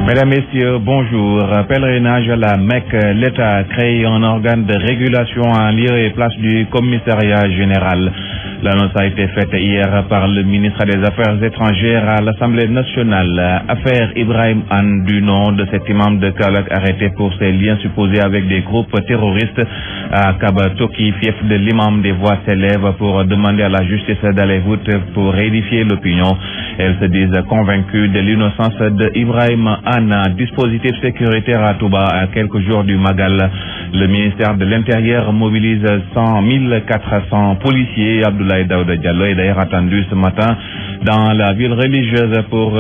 Mesdames, Messieurs, bonjour. Pèlerinage à la Mecque, l'État a créé un organe de régulation en lieu et place du commissariat général. L'annonce a été faite hier par le ministre des Affaires étrangères à l'Assemblée nationale. Affaire Ibrahim Anne, du nom de cet imam de Kaolack arrêté pour ses liens supposés avec des groupes terroristes à Kabatoki, fief de l'imam des voix s'élève pour demander à la justice d'aller voter pour réédifier l'opinion. Elles se disent convaincues de l'innocence de Ibrahim Anne. Dispositif sécuritaire à Touba à quelques jours du Magal. Le ministère de l'Intérieur mobilise 100 400 policiers. Abdoulaye Daouda Diallo est d'ailleurs attendu ce matin dans la ville religieuse pour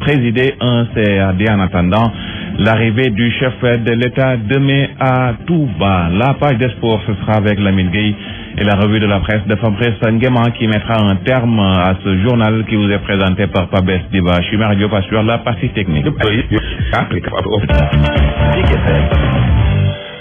présider un CRD en attendant l'arrivée du chef de l'État demain à Touba. La page des sports, ce sera avec Lamine Gueye et la revue de la presse de Fabrice Nguema qui mettra un terme à ce journal qui vous est présenté par Pabès Diba. Chimère Diop assure la partie technique.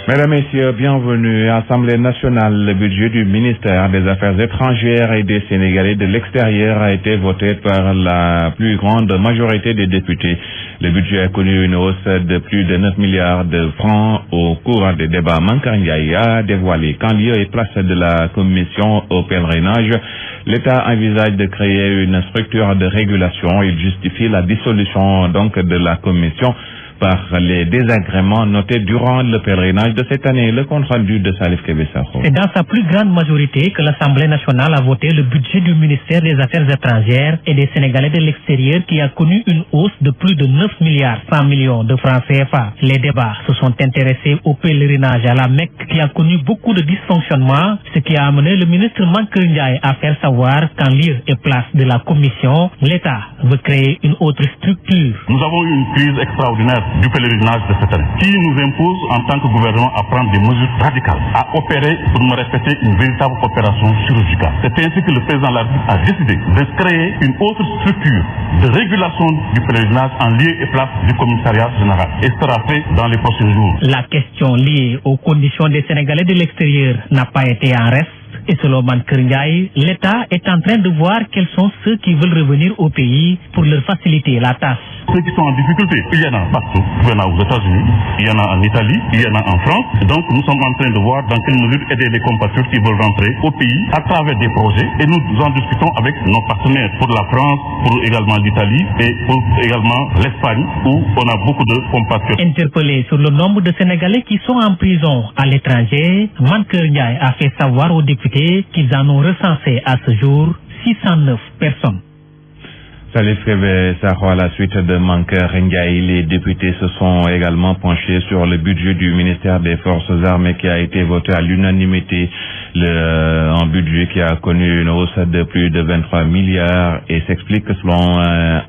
Mesdames, Messieurs, bienvenue à l'Assemblée nationale. Le budget du ministère des Affaires étrangères et des Sénégalais de l'extérieur a été voté par la plus grande majorité des députés. Le budget a connu une hausse de plus de 9 milliards de francs au cours des débats. Mankar Ndiaye a dévoilé qu'en lieu et place de la commission au pèlerinage, l'État envisage de créer une structure de régulation. Il justifie la dissolution donc de la commission par les désagréments notés durant le pèlerinage de cette année. Le compte rendu de Salif Kébé-Sakho. C'est dans sa plus grande majorité que l'Assemblée nationale a voté le budget du ministère des Affaires étrangères et des Sénégalais de l'extérieur qui a connu une hausse de plus de 9 milliards 100 millions de francs CFA. Les débats se sont intéressés au pèlerinage à la Mecque qui a connu beaucoup de dysfonctionnements, ce qui a amené le ministre Mankar Ndiaye à faire savoir qu'en lieu et place de la commission, l'État veut créer une autre structure. Nous avons eu une crise extraordinaire du pèlerinage de cette année, qui nous impose en tant que gouvernement à prendre des mesures radicales, à opérer, pour me répéter, une véritable opération chirurgicale. C'est ainsi que le président de la République a décidé de créer une autre structure de régulation du pèlerinage en lieu et place du commissariat général. Et ce sera fait dans les prochains jours. La question liée aux conditions des Sénégalais de l'extérieur n'a pas été en reste. Et selon Mankar Ndiaye, l'État est en train de voir quels sont ceux qui veulent revenir au pays pour leur faciliter la tâche. Ceux qui sont en difficulté, il y en a partout. Il y en a aux États-Unis, il y en a en Italie, il y en a en France. Donc nous sommes en train de voir dans quelle mesure aider les compatriotes qui veulent rentrer au pays à travers des projets. Et nous en discutons avec nos partenaires pour la France, pour également l'Italie et pour également l'Espagne où on a beaucoup de compatriotes. Interpellé sur le nombre de Sénégalais qui sont en prison à l'étranger, Mankar Ndiaye a fait savoir aux députés qu'ils en ont recensé à ce jour 609 personnes. Salif Kébé-Sakho, à la suite de Mankar Ndiaye, les députés se sont également penchés sur le budget du ministère des Forces armées qui a été voté à l'unanimité. Un budget qui a connu une hausse de plus de 23 milliards et s'explique selon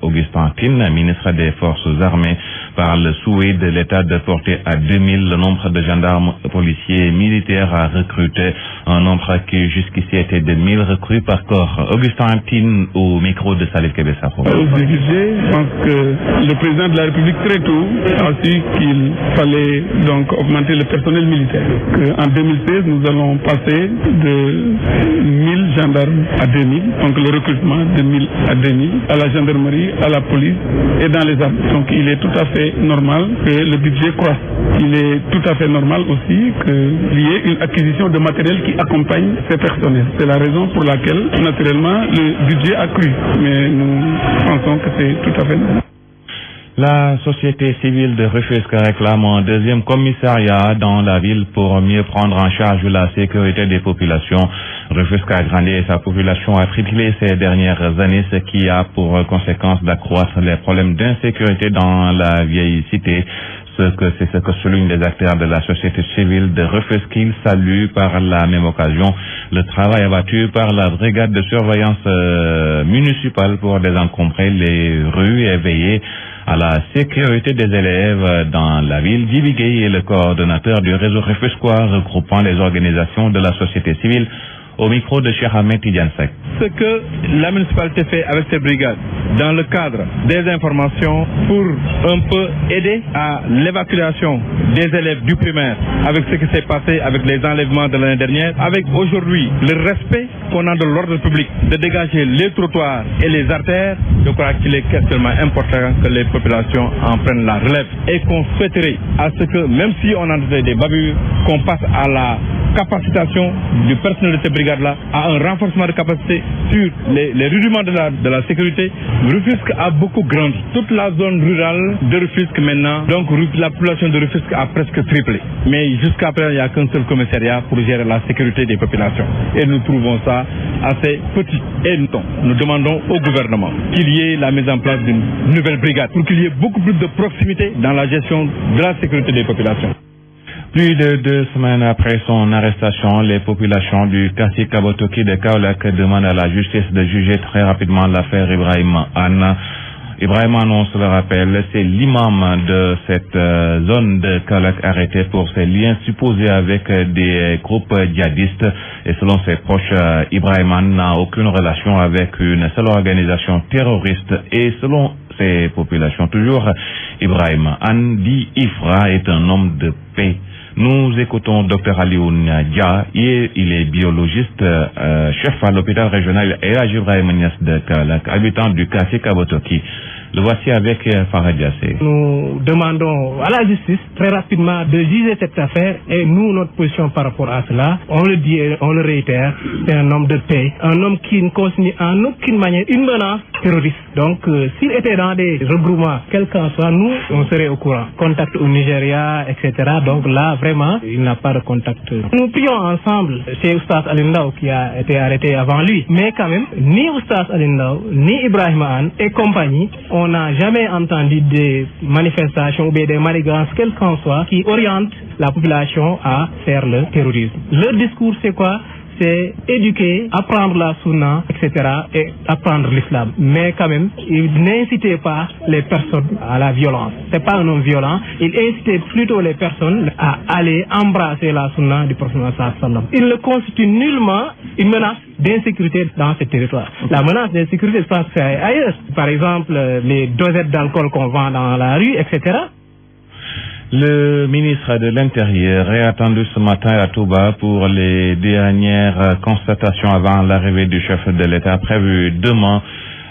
Augustin Tine, ministre des Forces armées, par le souhait de l'État de porter à 2000 le nombre de gendarmes, policiers et militaires à recruter, un nombre qui jusqu'ici était de 1000 recrues par corps. Augustin Tine au micro de Salif Kébé-Sakho. Au budget, je pense que le président de la République très tôt a su qu'il fallait donc augmenter le personnel militaire. En 2016, nous allons passer de 1000 gendarmes à 2000, donc le recrutement de 1000 à 2000, à la gendarmerie, à la police et dans les armes. Donc il est tout à fait normal que le budget croisse. Il est tout à fait normal aussi qu'il y ait une acquisition de matériel qui accompagne ces personnels. C'est la raison pour laquelle, naturellement, le budget a cru. Mais nous pensons que c'est tout à fait normal. La société civile de Rufisque réclame un deuxième commissariat dans la ville pour mieux prendre en charge la sécurité des populations. Rufisque a grandi et sa population a triplé ces dernières années, ce qui a pour conséquence d'accroître les problèmes d'insécurité dans la vieille cité. C'est ce que soulignent les acteurs de la société civile de Rufisque. Ils saluent par la même occasion le travail abattu par la brigade de surveillance municipale pour désencombrer les rues et veiller à la sécurité des élèves dans la ville. Djibi Gueye est le coordonnateur du réseau rufisquois regroupant les organisations de la société civile Au micro de Cheikh Ahmed Tidiane Seck. Ce que la municipalité fait avec ses brigades dans le cadre des informations pour un peu aider à l'évacuation des élèves du primaire avec ce qui s'est passé avec les enlèvements de l'année dernière, avec aujourd'hui le respect qu'on a de l'ordre public, de dégager les trottoirs et les artères, je crois qu'il est extrêmement important que les populations en prennent la relève et qu'on souhaiterait à ce que, même si on a des bavures, qu'on passe à la capacitation du personnel de ces brigades-là, à un renforcement de capacité sur les rudiments de la sécurité. Rufisque a beaucoup grandi. Toute la zone rurale de Rufisque maintenant, donc la population de Rufisque a presque triplé. Mais jusqu'à présent, il n'y a qu'un seul commissariat pour gérer la sécurité des populations. Et nous trouvons ça assez petit. Et nous demandons au gouvernement qu'il y ait la mise en place d'une nouvelle brigade pour qu'il y ait beaucoup plus de proximité dans la gestion de la sécurité des populations. Plus de 2 semaines après son arrestation, les populations du quartier Kabotoki de Kaolack demandent à la justice de juger très rapidement l'affaire Ibrahim Anne. Ibrahim Anne, on se le rappelle, c'est l'imam de cette zone de Kaolack arrêté pour ses liens supposés avec des groupes djihadistes. Et selon ses proches, Ibrahim Anne n'a aucune relation avec une seule organisation terroriste. Et selon ces populations, toujours, Ibrahim Anne, dit Ifra, est un homme de paix. Nous écoutons Dr Alioune Dia, il est biologiste, chef à l'hôpital régional El Ibrahim Niass de Kaolack, habitant du quartier Kabotoki. Le voici avec Farah Diassé. Nous demandons à la justice très rapidement de juger cette affaire et nous, notre position par rapport à cela, on le dit et on le réitère, c'est un homme de paix, un homme qui ne constitue en aucune manière une menace terroriste. Donc s'il était dans des regroupements, quel qu'en soit, nous, on serait au courant. Contact au Nigeria, etc. Donc là, vraiment, il n'a pas de contact. Nous prions ensemble chez Oustaz Alindao qui a été arrêté avant lui. Mais quand même, ni Oustaz Alindao, ni Ibrahim Anne et compagnie, on n'a jamais entendu des manifestations ou des manigances, quel qu'en soit, qui orientent la population à faire le terrorisme. Leur discours, c'est quoi? C'est éduquer, apprendre la sunna, etc. et apprendre l'islam. Mais quand même, il n'incitait pas les personnes à la violence. C'est pas un homme violent. Il incitait plutôt les personnes à aller embrasser la sunna du prophète sallam. Il ne constitue nullement une menace d'insécurité dans ce territoire. La menace d'insécurité, je pense que c'est ailleurs. Par exemple, les dosettes d'alcool qu'on vend dans la rue, etc. Le ministre de l'Intérieur est attendu ce matin à Touba pour les dernières constatations avant l'arrivée du chef de l'État prévu demain.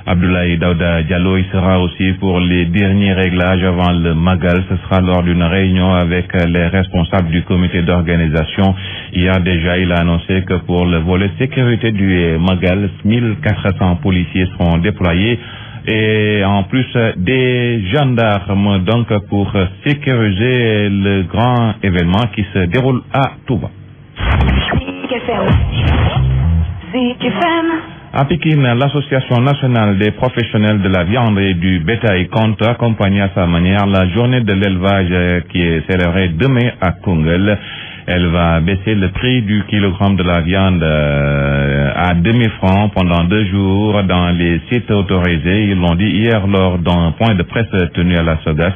Abdoulaye Daouda Diallo y sera aussi pour les derniers réglages avant le Magal. Ce sera lors d'une réunion avec les responsables du comité d'organisation. Hier déjà, il a annoncé que pour le volet sécurité du Magal, 1400 policiers seront déployés. Et en plus des gendarmes donc pour sécuriser le grand événement qui se déroule à Touba. À Pikine, l'Association nationale des professionnels de la viande et du bétail compte accompagner à sa manière la journée de l'élevage qui est célébrée demain à Koungheul. Elle va baisser le prix du kilogramme de la viande à 2000 francs pendant 2 jours dans les sites autorisés. Ils l'ont dit hier lors d'un point de presse tenu à la Sogas.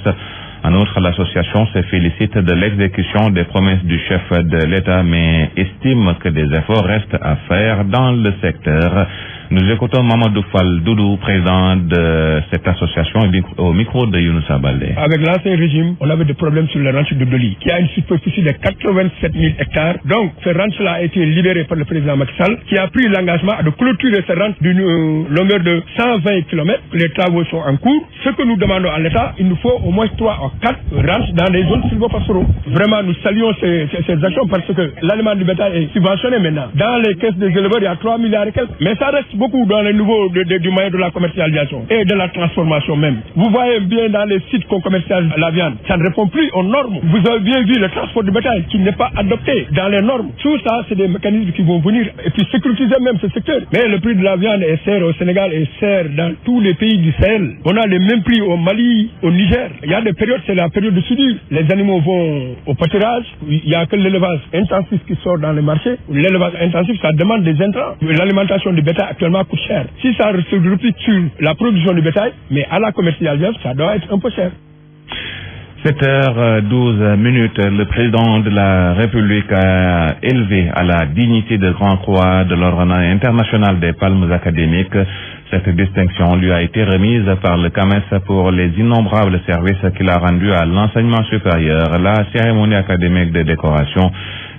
En outre, l'association se félicite de l'exécution des promesses du chef de l'État, mais estime que des efforts restent à faire dans le secteur. Nous écoutons Mamadou Fall Doudou, président de cette association, au micro de Younoussa Baldé. Avec l'ancien régime, on avait des problèmes sur le ranch de Doli, qui a une superficie de 87 000 hectares. Donc, ce ranch-là a été libéré par le président Macky Sall, qui a pris l'engagement de clôturer ce ranch d'une longueur de 120 km. Les travaux sont en cours. Ce que nous demandons à l'État, il nous faut au moins 3 ou 4 ranchs dans les zones sylvopastoraux. Vraiment, nous saluons ces actions parce que l'aliment du bétail est subventionné maintenant. Dans les caisses des éleveurs, il y a 3 milliards et quelques. Mais ça reste beaucoup dans les niveaux du moyen de la commercialisation et de la transformation même. Vous voyez bien dans les sites qu'on commercialise la viande, ça ne répond plus aux normes. Vous avez bien vu le transport du bétail qui n'est pas adopté dans les normes. Tout ça, c'est des mécanismes qui vont venir et puis sécuriser même ce secteur. Mais le prix de la viande est cher au Sénégal et cher dans tous les pays du Sahel. On a les mêmes prix au Mali, au Niger. Il y a des périodes, c'est la période de soudure. Les animaux vont au pâturage. Il n'y a que l'élevage intensif qui sort dans les marchés. L'élevage intensif, ça demande des intrants. L'alimentation du bétail actuellement coûte cher. Si ça se replique sur la production du bétail, mais à la commercialisation, ça doit être un peu cher. 7h12, le président de la République a élevé à la dignité de Grand Croix de l'Ordre international des palmes académiques. Cette distinction lui a été remise par le CAMES pour les innombrables services qu'il a rendus à l'enseignement supérieur. La cérémonie académique de décoration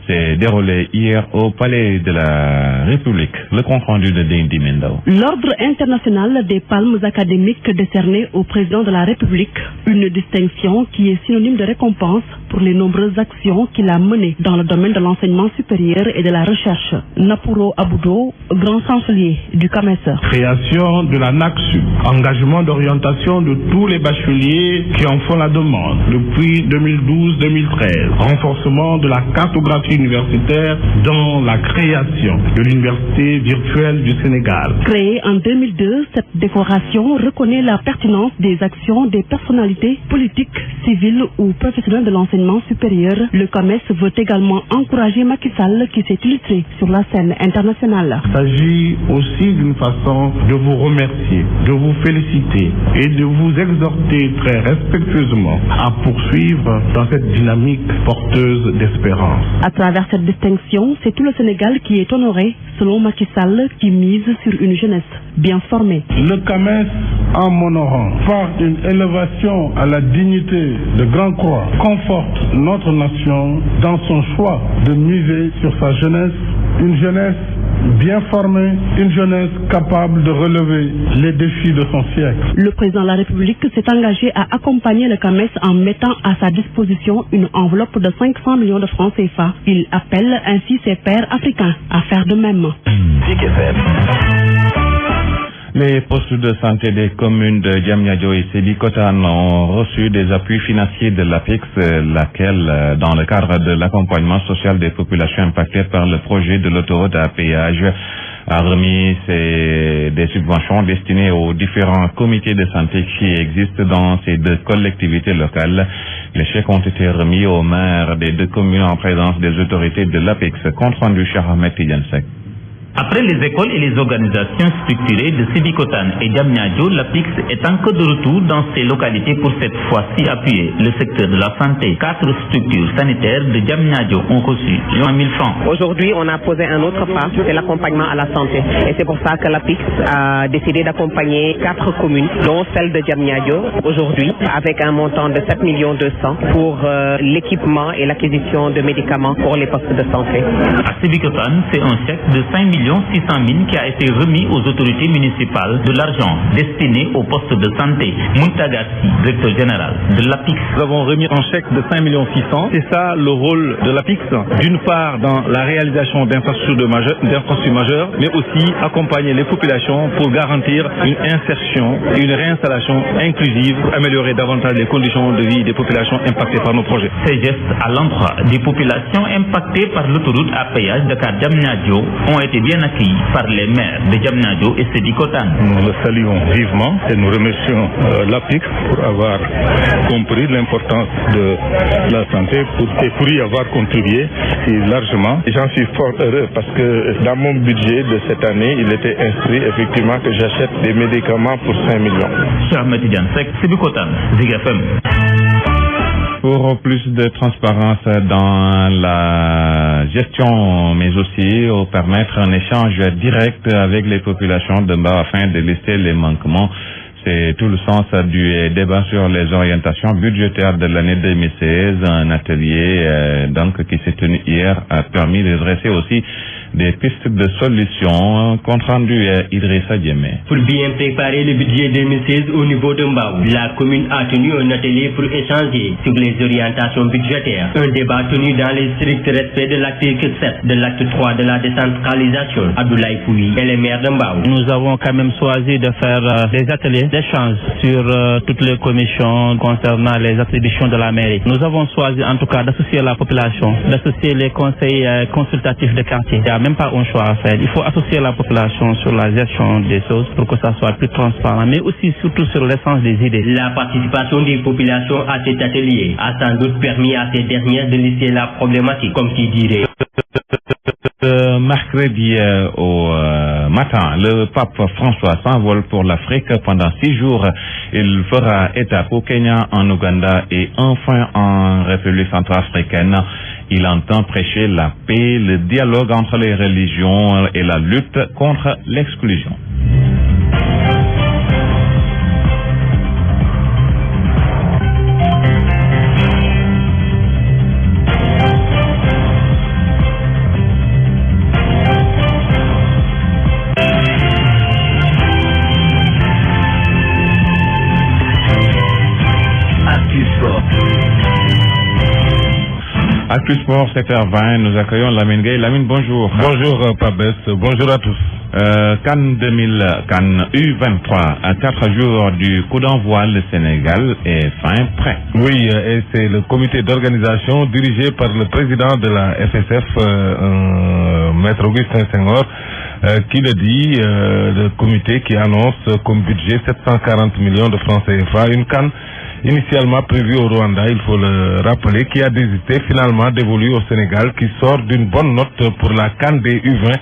s'est déroulée hier au Palais de la République. Le compte rendu de Dendi Mendao. L'Ordre international des palmes académiques décerné au président de la République, une distinction qui est synonyme de récompense pour les nombreuses actions qu'il a menées dans le domaine de l'enseignement supérieur et de la recherche. Napuro Aboudo, grand chancelier du CAMES. Création de la NACSU, engagement d'orientation de tous les bacheliers qui en font la demande depuis 2012-2013, renforcement de la cartographie universitaire dans la création de l'université virtuelle du Sénégal. Créée en 2002, cette décoration reconnaît la pertinence des actions des personnalités politiques, civiles ou professionnelles de l'enseignement supérieur. Le CAMES veut également encourager Macky Sall qui s'est illustré sur la scène internationale. Il s'agit aussi d'une façon de vous remercier, de vous féliciter et de vous exhorter très respectueusement à poursuivre dans cette dynamique porteuse d'espérance. À travers cette distinction, c'est tout le Sénégal qui est honoré, selon Macky Sall, qui mise sur une jeunesse bien formée. Le CAMES, en m'honorant par une élévation à la dignité de Grand Croix, conforte notre nation dans son choix de miser sur sa jeunesse, une jeunesse bien formée, une jeunesse capable de relever les défis de son siècle. Le président de la République s'est engagé à accompagner le CAMES en mettant à sa disposition une enveloppe de 500 millions de francs CFA. Il appelle ainsi ses pairs africains à faire de même. Les postes de santé des communes de Diamniadio et Sébikotane ont reçu des appuis financiers de l'APIX, laquelle, dans le cadre de l'accompagnement social des populations impactées par le projet de l'autoroute à péage, a remis des subventions destinées aux différents comités de santé qui existent dans ces deux collectivités locales. Les chèques ont été remis aux maires des deux communes en présence des autorités de l'APIX. Compte rendu Cheikh Ahmed Tidiane Seck. Après les écoles et les organisations structurées de Sébikotane et Diamniadio, l'APIX est encore de retour dans ces localités pour cette fois-ci appuyer le secteur de la santé. 4 structures sanitaires de Diamniadio ont reçu 1 000 francs. Aujourd'hui, on a posé un autre pas, c'est l'accompagnement à la santé. Et c'est pour ça que l'APIX a décidé d'accompagner 4 communes, dont celle de Diamniadio, aujourd'hui, avec un montant de 7 200 pour l'équipement et l'acquisition de médicaments pour les postes de santé. À Sébikotane, c'est un chèque de 5 600 000 qui a été remis aux autorités municipales de l'argent destiné aux postes de santé. Muntagassi, directeur général de l'APIX. Nous avons remis un chèque de 5 600 000. C'est ça le rôle de l'APIX. D'une part, dans la réalisation d'infrastructures majeures, mais aussi accompagner les populations pour garantir une insertion et une réinstallation inclusive pour améliorer davantage les conditions de vie des populations impactées par nos projets. Ces gestes à l'endroit des populations impactées par l'autoroute à péage Dakar-Diamniadio ont été bien accueillis par les maires de Diamniadio et Sébikotane. Nous le saluons vivement et nous remercions l'APIX pour avoir compris l'importance de la santé et pour y avoir contribué si largement. J'en suis fort heureux parce que dans mon budget de cette année, il était inscrit effectivement que j'achète des médicaments pour 5 millions. Cheikh Ahmed Tidiane Seck, Sébikotane, Zik FM. Pour plus de transparence dans la gestion, mais aussi pour permettre un échange direct avec les populations de Mbao afin de lister les manquements. C'est tout le sens du débat sur les orientations budgétaires de l'année 2016. Un atelier qui s'est tenu hier a permis de dresser aussi des pistes de solutions. Compte rendu Idrissa Diémé. Pour bien préparer le budget 2016 au niveau de Mbao, la commune a tenu un atelier pour échanger sur les orientations budgétaires. Un débat tenu dans les stricts respects de l'article 7 de l'acte 3 de la décentralisation. Abdoulaye Pouy et les maires de Mbao. Nous avons quand même choisi de faire des ateliers d'échange sur toutes les commissions concernant les attributions de la mairie. Nous avons choisi en tout cas d'associer la population, d'associer les conseils consultatifs de quartier. Il n'y a même pas un choix à faire. Il faut associer la population sur la gestion des choses pour que ça soit plus transparent, mais aussi surtout sur l'essence des idées. La participation des populations à cet atelier a sans doute permis à ces dernières de lister la problématique, comme qui dirait. Mercredi au matin, le pape François s'envole pour l'Afrique pendant 6 jours. Il fera étape au Kenya, en Ouganda et enfin en République centrafricaine. Il entend prêcher la paix, le dialogue entre les religions et la lutte contre l'exclusion. Actu Sport, 7h20, nous accueillons Lamine Gueye. Lamine, bonjour. Bonjour Pabès, bonjour à tous. Cannes U23, à 4 jours du coup d'envoi, le Sénégal est fin prêt. Oui, et c'est le comité d'organisation dirigé par le président de la FSF, Maître Augustin Senghor, qui le dit, le comité qui annonce comme budget 740 millions de francs CFA, une canne initialement prévue au Rwanda, il faut le rappeler, qui a désisté, finalement dévolue au Sénégal, qui sort d'une bonne note pour la CAN des U20.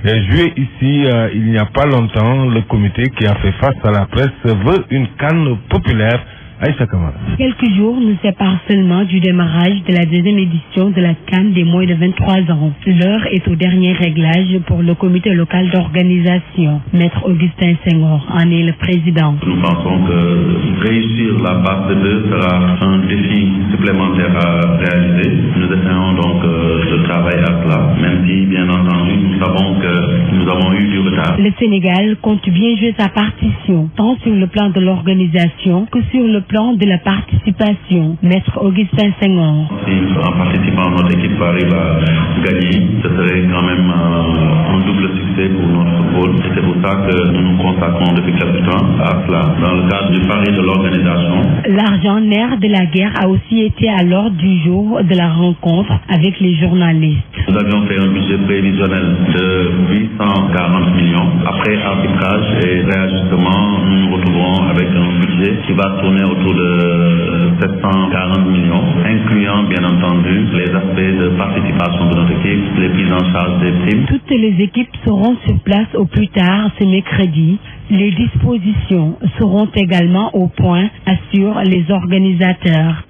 Joué ici il n'y a pas longtemps, le comité qui a fait face à la presse veut une CAN populaire. Aïcha Kamara. Quelques jours nous séparent seulement du démarrage de la deuxième édition de la CAN des moins de 23 ans. L'heure est au dernier réglage pour le comité local d'organisation. Maître Augustin Senghor en est le président. Nous pensons que réussir la phase de 2 sera un défi supplémentaire à réaliser. Nous essayons donc de travailler à cela, même si bien entendu nous savons que nous avons eu du retard. Le Sénégal compte bien jouer sa partition, tant sur le plan de l'organisation que sur le plan de la participation. Maître Augustin Senghor. Si en participant notre équipe arrive à gagner, ce serait quand même un double succès pour notre football. Et c'est pour ça que nous nous consacrons depuis quelque temps à cela. Dans le cadre du pari de l'organisation. L'argent nerf de la guerre a aussi été à l'ordre du jour de la rencontre avec les journalistes. Nous avions fait un budget prévisionnel de 840 millions. Après arbitrage et réajustement, nous nous retrouvons avec un budget qui va tourner autour de 740 millions, incluant bien entendu les aspects de participation de notre équipe, les prises en charge des primes. Toutes les équipes seront sur place au plus tard ce mercredi. Les dispositions seront également au point, assurent les organisateurs.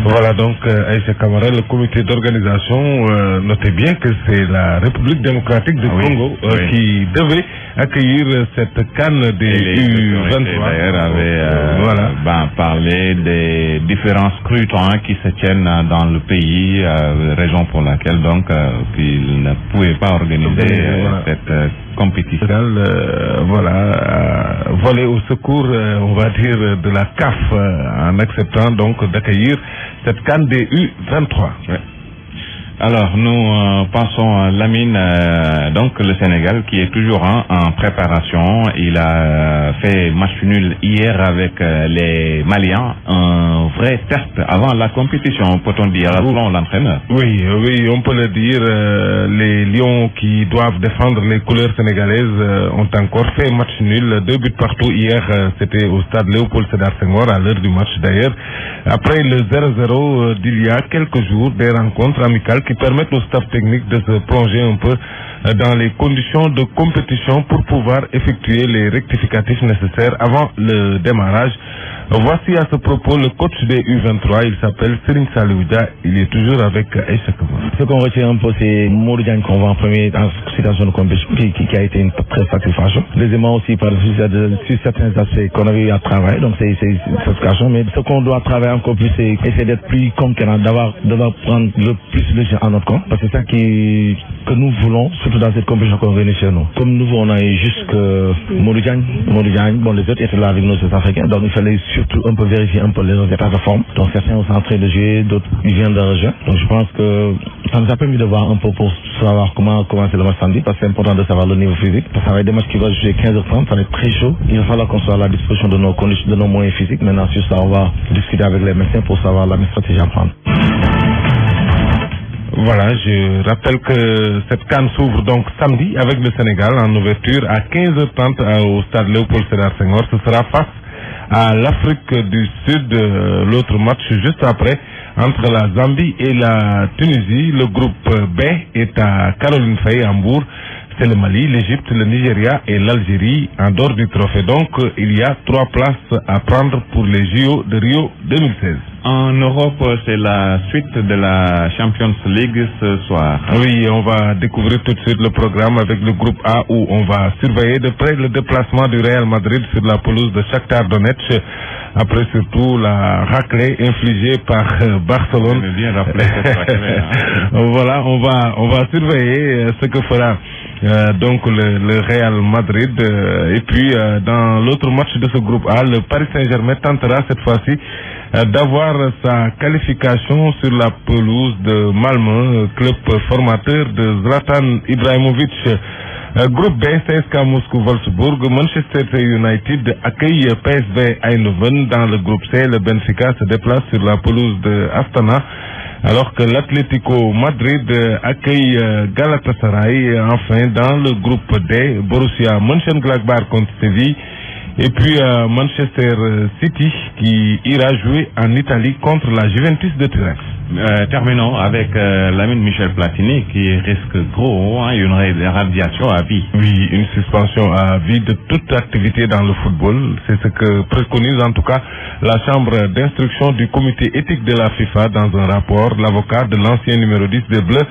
Voilà donc Aïcha Kamara, le comité d'organisation, notez bien que c'est la République démocratique du Congo qui devait accueillir cette canne des U23. D'ailleurs avait parlé des différents scrutins qui se tiennent dans le pays, raison pour laquelle donc qu'il ne pouvait pas organiser cette compétition. Voler au secours, on va dire, de la CAF en acceptant donc d'accueillir cette canne des U23. Ouais. Alors, nous pensons à Lamine, donc le Sénégal qui est toujours en préparation. Il a fait match nul hier avec les Maliens. Un vrai test avant la compétition, peut-on dire, selon l'entraîneur. Oui, on peut le dire. Les Lions qui doivent défendre les couleurs sénégalaises ont encore fait match nul. 2 buts partout hier, c'était au stade Léopold Sédar Senghor, à l'heure du match d'ailleurs. Après le 0-0 d'il y a quelques jours, des rencontres amicales qui permettent au staff technique de se plonger un peu dans les conditions de compétition pour pouvoir effectuer les rectificatifs nécessaires avant le démarrage. Voici à ce propos le coach des U23, il s'appelle Serigne Salioudia, il est toujours avec Aïcha Kamara. Ce qu'on retient un peu, c'est Modou Diagne qu'on voit en premier en situation de compétition qui a été une très satisfaction. Deuxièmement aussi, sur certains aspects qu'on avait eu à travailler, donc c'est une satisfaction, mais ce qu'on doit travailler encore plus, c'est essayer d'être plus conquérant, d'avoir prendre le plus de gens en notre compte, parce que c'est ça que nous voulons, surtout dans cette compétition qu'on réunit chez nous. Comme nous, on a eu juste que Modou Diagne, bon les autres étaient là avec nous, ces Africains, donc il fallait surtout un peu vérifier un peu les états de forme. Donc certains sont en train de jouer, d'autres ils viennent de rejoindre. Donc je pense que ça nous a permis de voir un peu pour savoir comment c'est le match samedi, parce que c'est important de savoir le niveau physique. Parce que ça va être des matchs qui vont jouer 15h30, ça va être très chaud. Il va falloir qu'on soit à la disposition de nos conditions, de nos moyens physiques. Maintenant sur ça, on va discuter avec les médecins pour savoir la meilleure stratégie à prendre. Voilà, je rappelle que cette CAN s'ouvre donc samedi avec le Sénégal en ouverture à 15h30 au stade Léopold Sédar Senghor. Ce sera face à l'Afrique du Sud, l'autre match juste après entre la Zambie et la Tunisie. Le groupe B est à Caroline Faye, à Hambourg. C'est le Mali, l'Égypte, le Nigeria et l'Algérie en dehors du trophée. Donc, il y a 3 places à prendre pour les JO de Rio 2016. En Europe, c'est la suite de la Champions League ce soir. Oui, on va découvrir tout de suite le programme avec le groupe A où on va surveiller de près le déplacement du Real Madrid sur la pelouse de Shakhtar Donetsk. Après surtout la raclée infligée par Barcelone. Je bien rappelé cette raclée, hein. Voilà, on va surveiller ce que fera donc le Real Madrid. Et puis dans l'autre match de ce groupe A, le Paris Saint-Germain tentera cette fois-ci d'avoir sa qualification sur la pelouse de Malmö, club formateur de Zlatan Ibrahimovic. Groupe B, CSKA Moscou-Wolfsburg, Manchester United accueille PSV Eindhoven. Dans le groupe C, le Benfica se déplace sur la pelouse de Astana, alors que l'Atlético Madrid accueille Galatasaray. Enfin, dans le groupe D, Borussia Mönchengladbach contre Séville. Et puis Manchester City qui ira jouer en Italie contre la Juventus de Turin. Terminons avec Lamine Michel Platini qui risque gros, hein, une radiation à vie. Oui, une suspension à vie de toute activité dans le football. C'est ce que préconise en tout cas la chambre d'instruction du comité éthique de la FIFA dans un rapport. L'avocat de l'ancien numéro 10 des Bleus,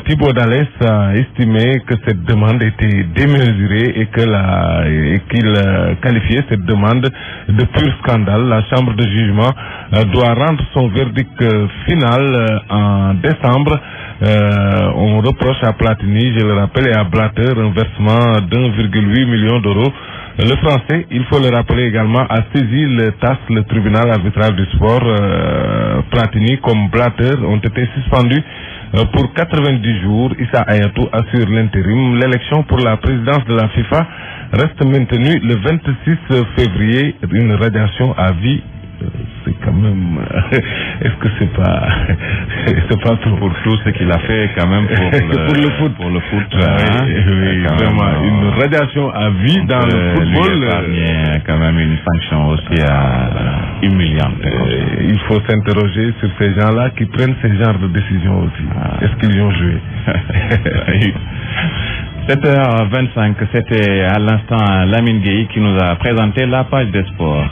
Thibaut Dallès, a estimé que cette demande était démesurée et qu'il qualifiait cette demande de pur scandale. La chambre de jugement doit rendre son verdict final en décembre. On reproche à Platini, je le rappelle, et à Blatter un versement d'1,8 million d'euros. Le Français, il faut le rappeler également, a saisi le TAS, le tribunal arbitral du sport. Platini comme Blatter ont été suspendus pour 90 jours. Issa Hayatou assure l'intérim. L'élection pour la présidence de la FIFA reste maintenue le 26 février. Une radiation à vie, c'est quand même... Est-ce que c'est pas trop pour tout ce qu'il a fait quand même pour le foot. Pour le foot, oui, vraiment une radiation à vie dans le football. Lui quand même une sanction aussi humiliante. Il faut s'interroger sur ces gens-là qui prennent ce genre de décisions aussi. Est-ce qu'ils y ont joué? 7h25, c'était à l'instant Lamine Gueye qui nous a présenté la page des sports.